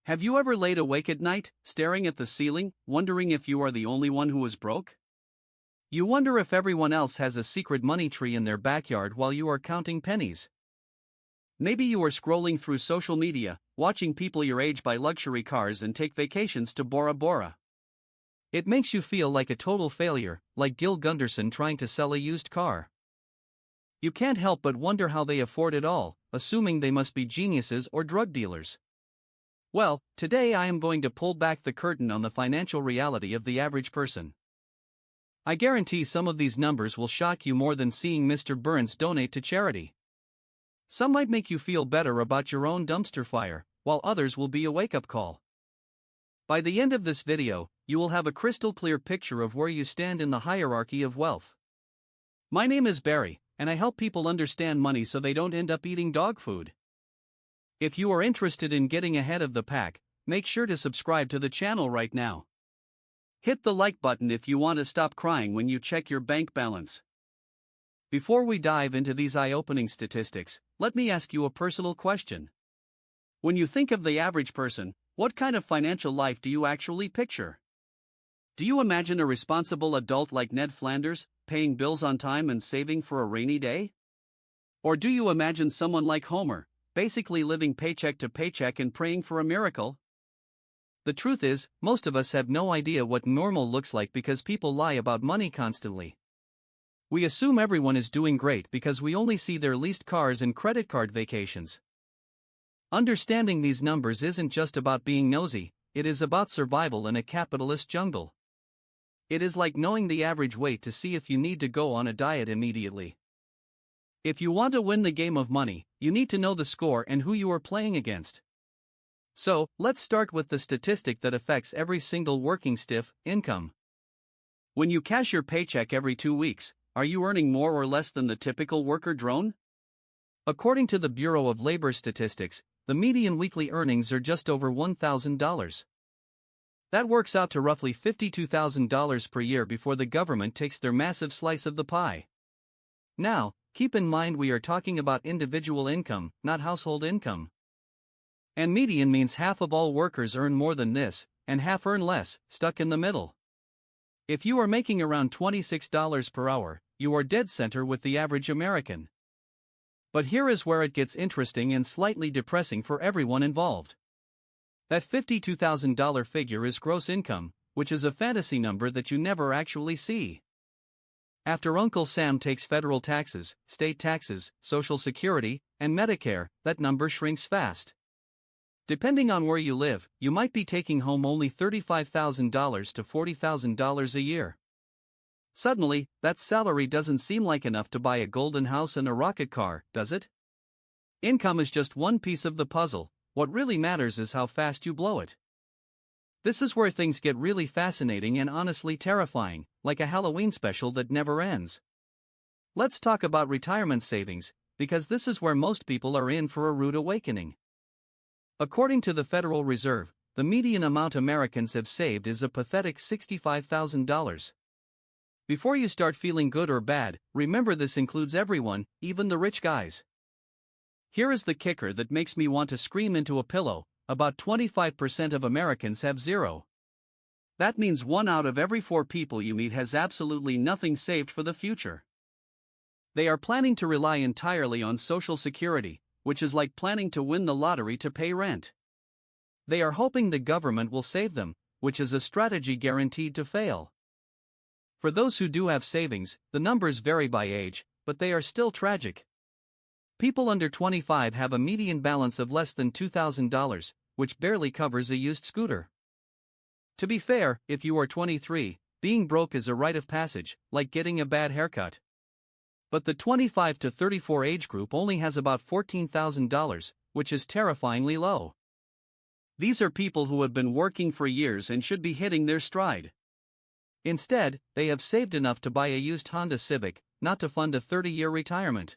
Have you ever laid awake at night, staring at the ceiling, wondering if you are the only one who is broke? You wonder if everyone else has a secret money tree in their backyard while you are counting pennies. Maybe you are scrolling through social media, watching people your age buy luxury cars and take vacations to Bora Bora. It makes you feel like a total failure, like Gil Gunderson trying to sell a used car. You can't help but wonder how they afford it all, assuming they must be geniuses or drug dealers. Well, today I am going to pull back the curtain on the financial reality of the average person. I guarantee some of these numbers will shock you more than seeing Mr. Burns donate to charity. Some might make you feel better about your own dumpster fire, while others will be a wake-up call. By the end of this video, you will have a crystal clear picture of where you stand in the hierarchy of wealth. My name is Barry, and I help people understand money so they don't end up eating dog food. If you are interested in getting ahead of the pack, make sure to subscribe to the channel right now. Hit the like button if you want to stop crying when you check your bank balance. Before we dive into these eye-opening statistics, let me ask you a personal question. When you think of the average person, what kind of financial life do you actually picture? Do you imagine a responsible adult like Ned Flanders, paying bills on time and saving for a rainy day? Or do you imagine someone like Homer, basically living paycheck to paycheck and praying for a miracle? The truth is, most of us have no idea what normal looks like because people lie about money constantly. We assume everyone is doing great because we only see their leased cars and credit card vacations. Understanding these numbers isn't just about being nosy, it is about survival in a capitalist jungle. It is like knowing the average weight to see if you need to go on a diet immediately. If you want to win the game of money, you need to know the score and who you are playing against. So, let's start with the statistic that affects every single working stiff: income. When you cash your paycheck every 2 weeks, are you earning more or less than the typical worker drone? According to the Bureau of Labor Statistics, the median weekly earnings are just over $1,000. That works out to roughly $52,000 per year before the government takes their massive slice of the pie. Now, keep in mind we are talking about individual income, not household income. And median means half of all workers earn more than this, and half earn less, stuck in the middle. If you are making around $26 per hour, you are dead center with the average American. But here is where it gets interesting and slightly depressing for everyone involved. That $52,000 figure is gross income, which is a fantasy number that you never actually see. After Uncle Sam takes federal taxes, state taxes, Social Security, and Medicare, that number shrinks fast. Depending on where you live, you might be taking home only $35,000 to $40,000 a year. Suddenly, that salary doesn't seem like enough to buy a golden house and a rocket car, does it? Income is just one piece of the puzzle. What really matters is how fast you blow it. This is where things get really fascinating and honestly terrifying, like a Halloween special that never ends. Let's talk about retirement savings, because this is where most people are in for a rude awakening. According to the Federal Reserve, the median amount Americans have saved is a pathetic $65,000. Before you start feeling good or bad, remember this includes everyone, even the rich guys. Here is the kicker that makes me want to scream into a pillow: about 25% of Americans have zero. That means 1 out of every 4 people you meet has absolutely nothing saved for the future. They are planning to rely entirely on Social Security, which is like planning to win the lottery to pay rent. They are hoping the government will save them, which is a strategy guaranteed to fail. For those who do have savings, the numbers vary by age, but they are still tragic. People under 25 have a median balance of less than $2,000, which barely covers a used scooter. To be fair, if you are 23, being broke is a rite of passage, like getting a bad haircut. But the 25 to 34 age group only has about $14,000, which is terrifyingly low. These are people who have been working for years and should be hitting their stride. Instead, they have saved enough to buy a used Honda Civic, not to fund a 30-year retirement.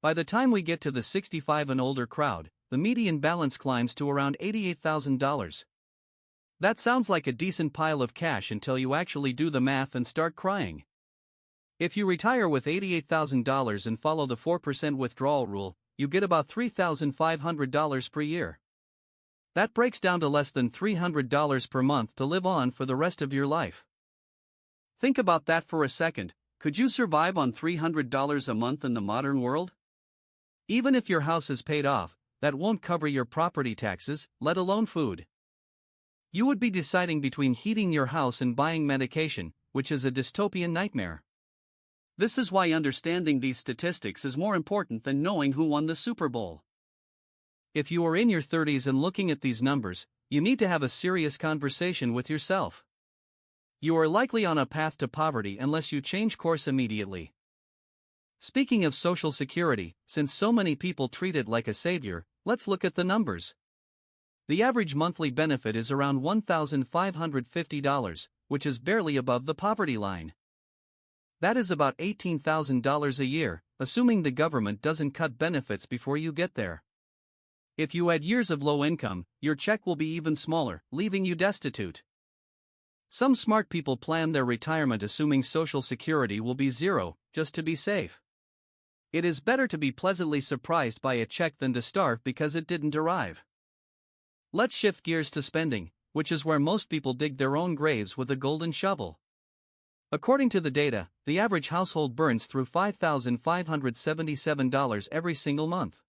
By the time we get to the 65 and older crowd, the median balance climbs to around $88,000. That sounds like a decent pile of cash until you actually do the math and start crying. If you retire with $88,000 and follow the 4% withdrawal rule, you get about $3,500 per year. That breaks down to less than $300 per month to live on for the rest of your life. Think about that for a second. Could you survive on $300 a month in the modern world? Even if your house is paid off, that won't cover your property taxes, let alone food. You would be deciding between heating your house and buying medication, which is a dystopian nightmare. This is why understanding these statistics is more important than knowing who won the Super Bowl. If you are in your 30s and looking at these numbers, you need to have a serious conversation with yourself. You are likely on a path to poverty unless you change course immediately. Speaking of Social Security, since so many people treat it like a savior, let's look at the numbers. The average monthly benefit is around $1,550, which is barely above the poverty line. That is about $18,000 a year, assuming the government doesn't cut benefits before you get there. If you add years of low income, your check will be even smaller, leaving you destitute. Some smart people plan their retirement assuming Social Security will be zero, just to be safe. It is better to be pleasantly surprised by a check than to starve because it didn't arrive. Let's shift gears to spending, which is where most people dig their own graves with a golden shovel. According to the data, the average household burns through $5,577 every single month.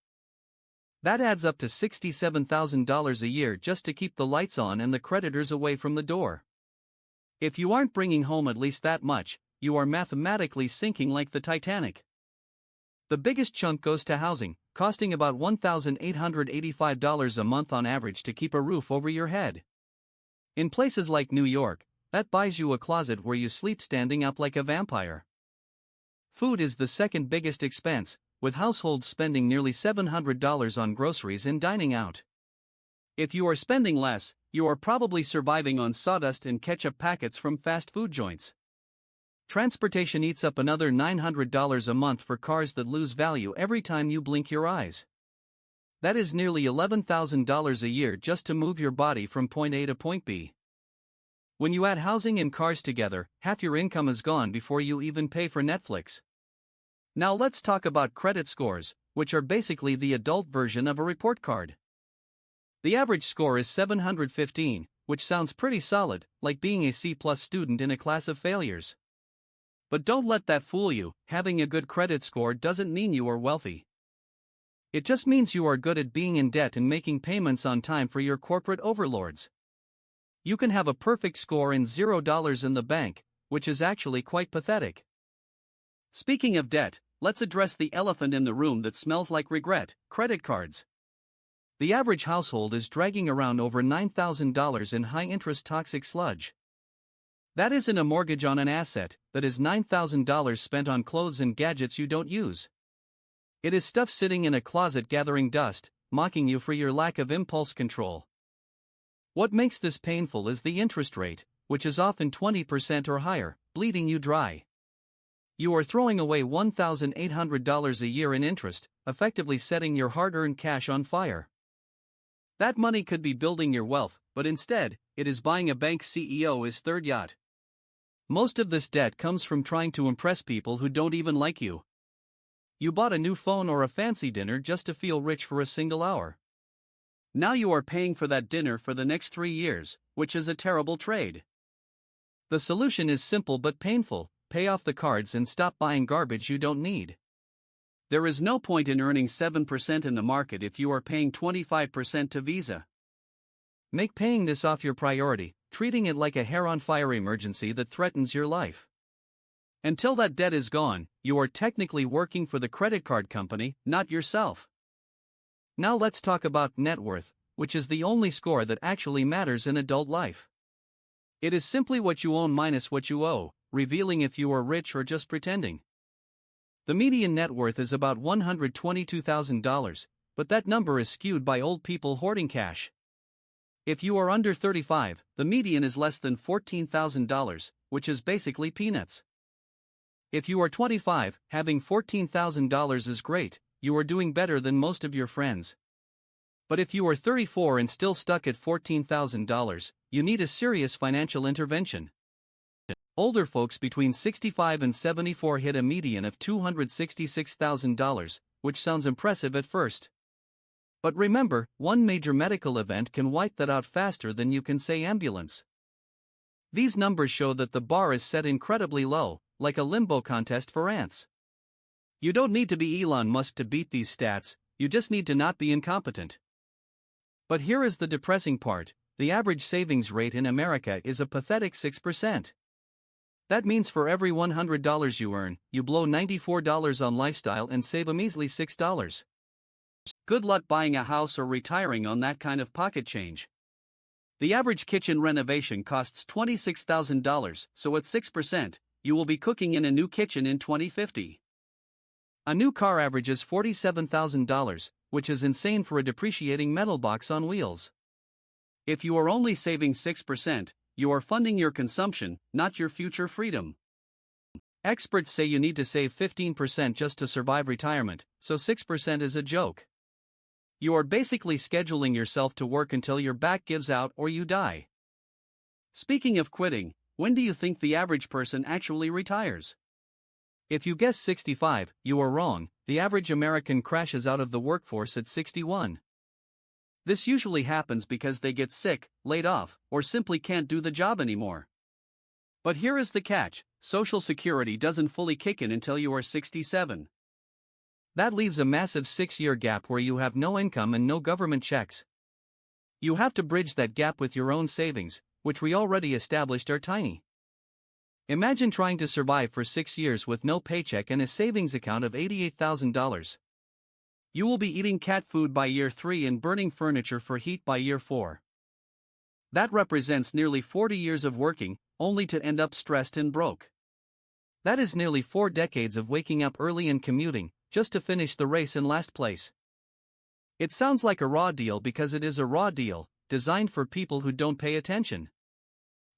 That adds up to $67,000 a year just to keep the lights on and the creditors away from the door. If you aren't bringing home at least that much, you are mathematically sinking like the Titanic. The biggest chunk goes to housing, costing about $1,885 a month on average to keep a roof over your head. In places like New York, that buys you a closet where you sleep standing up like a vampire. Food is the second biggest expense, with households spending nearly $700 on groceries and dining out. If you are spending less, you are probably surviving on sawdust and ketchup packets from fast food joints. Transportation eats up another $900 a month for cars that lose value every time you blink your eyes. That is nearly $11,000 a year just to move your body from point A to point B. When you add housing and cars together, half your income is gone before you even pay for Netflix. Now let's talk about credit scores, which are basically the adult version of a report card. The average score is 715, which sounds pretty solid, like being a C+ student in a class of failures. But don't let that fool you. Having a good credit score doesn't mean you are wealthy. It just means you are good at being in debt and making payments on time for your corporate overlords. You can have a perfect score and $0 in the bank, which is actually quite pathetic. Speaking of debt, let's address the elephant in the room that smells like regret: credit cards. The average household is dragging around over $9,000 in high-interest toxic sludge. That isn't a mortgage on an asset, that is $9,000 spent on clothes and gadgets you don't use. It is stuff sitting in a closet gathering dust, mocking you for your lack of impulse control. What makes this painful is the interest rate, which is often 20% or higher, bleeding you dry. You are throwing away $1,800 a year in interest, effectively setting your hard-earned cash on fire. That money could be building your wealth, but instead, it is buying a bank CEO's third yacht. Most of this debt comes from trying to impress people who don't even like you. You bought a new phone or a fancy dinner just to feel rich for a single hour. Now you are paying for that dinner for the next 3 years, which is a terrible trade. The solution is simple but painful: pay off the cards and stop buying garbage you don't need. There is no point in earning 7% in the market if you are paying 25% to Visa. Make paying this off your priority, treating it like a hair-on-fire emergency that threatens your life. Until that debt is gone, you are technically working for the credit card company, not yourself. Now let's talk about net worth, which is the only score that actually matters in adult life. It is simply what you own minus what you owe, revealing if you are rich or just pretending. The median net worth is about $122,000, but that number is skewed by old people hoarding cash. If you are under 35, the median is less than $14,000, which is basically peanuts. If you are 25, having $14,000 is great, you are doing better than most of your friends. But if you are 34 and still stuck at $14,000, you need a serious financial intervention. Older folks between 65 and 74 hit a median of $266,000, which sounds impressive at first. But remember, one major medical event can wipe that out faster than you can say ambulance. These numbers show that the bar is set incredibly low, like a limbo contest for ants. You don't need to be Elon Musk to beat these stats, you just need to not be incompetent. But here is the depressing part: the average savings rate in America is a pathetic 6%. That means for every $100 you earn, you blow $94 on lifestyle and save a measly $6. Good luck buying a house or retiring on that kind of pocket change. The average kitchen renovation costs $26,000, so at 6%, you will be cooking in a new kitchen in 2050. A new car averages $47,000, which is insane for a depreciating metal box on wheels. If you are only saving 6%, you are funding your consumption, not your future freedom. Experts say you need to save 15% just to survive retirement, so 6% is a joke. You are basically scheduling yourself to work until your back gives out or you die. Speaking of quitting, when do you think the average person actually retires? If you guess 65, you are wrong. The average American crashes out of the workforce at 61. This usually happens because they get sick, laid off, or simply can't do the job anymore. But here is the catch: Social Security doesn't fully kick in until you are 67. That leaves a massive 6-year gap where you have no income and no government checks. You have to bridge that gap with your own savings, which we already established are tiny. Imagine trying to survive for 6 years with no paycheck and a savings account of $88,000. You will be eating cat food by year 3 and burning furniture for heat by year 4. That represents nearly 40 years of working, only to end up stressed and broke. That is nearly 4 decades of waking up early and commuting, just to finish the race in last place. It sounds like a raw deal because it is a raw deal, designed for people who don't pay attention.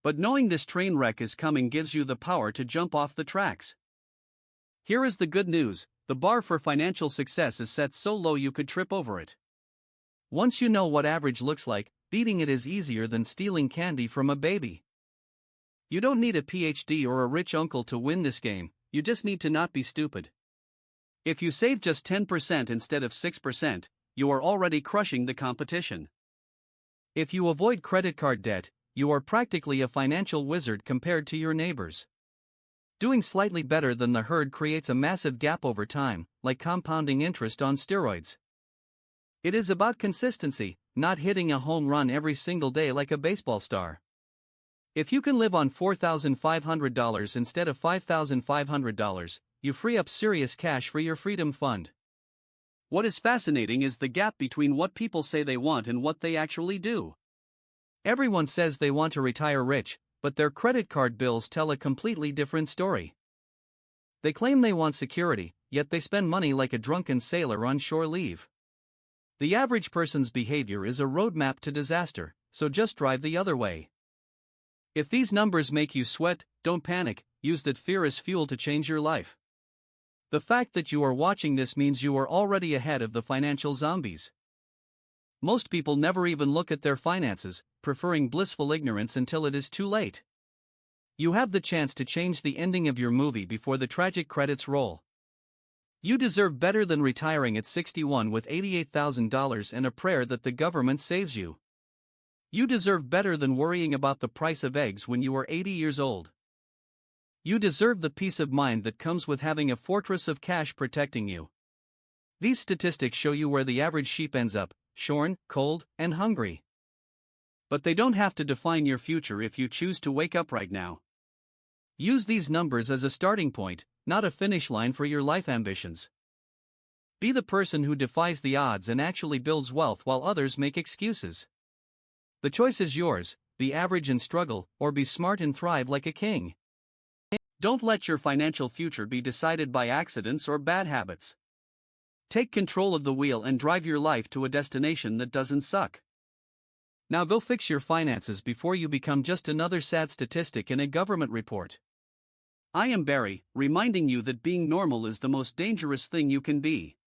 But knowing this train wreck is coming gives you the power to jump off the tracks. Here is the good news: the bar for financial success is set so low you could trip over it. Once you know what average looks like, beating it is easier than stealing candy from a baby. You don't need a PhD or a rich uncle to win this game, you just need to not be stupid. If you save just 10% instead of 6%, you are already crushing the competition. If you avoid credit card debt, you are practically a financial wizard compared to your neighbors. Doing slightly better than the herd creates a massive gap over time, like compounding interest on steroids. It is about consistency, not hitting a home run every single day like a baseball star. If you can live on $4,500 instead of $5,500, you free up serious cash for your freedom fund. What is fascinating is the gap between what people say they want and what they actually do. Everyone says they want to retire rich, but their credit card bills tell a completely different story. They claim they want security, yet they spend money like a drunken sailor on shore leave. The average person's behavior is a roadmap to disaster, so just drive the other way. If these numbers make you sweat, don't panic, use that fear as fuel to change your life. The fact that you are watching this means you are already ahead of the financial zombies. Most people never even look at their finances, preferring blissful ignorance until it is too late. You have the chance to change the ending of your movie before the tragic credits roll. You deserve better than retiring at 61 with $88,000 and a prayer that the government saves you. You deserve better than worrying about the price of eggs when you are 80 years old. You deserve the peace of mind that comes with having a fortress of cash protecting you. These statistics show you where the average sheep ends up: shorn, cold, and hungry. But they don't have to define your future if you choose to wake up right now. Use these numbers as a starting point, not a finish line for your life ambitions. Be the person who defies the odds and actually builds wealth while others make excuses. The choice is yours: be average and struggle, or be smart and thrive like a king. Don't let your financial future be decided by accidents or bad habits. Take control of the wheel and drive your life to a destination that doesn't suck. Now go fix your finances before you become just another sad statistic in a government report. I am Barry, reminding you that being normal is the most dangerous thing you can be.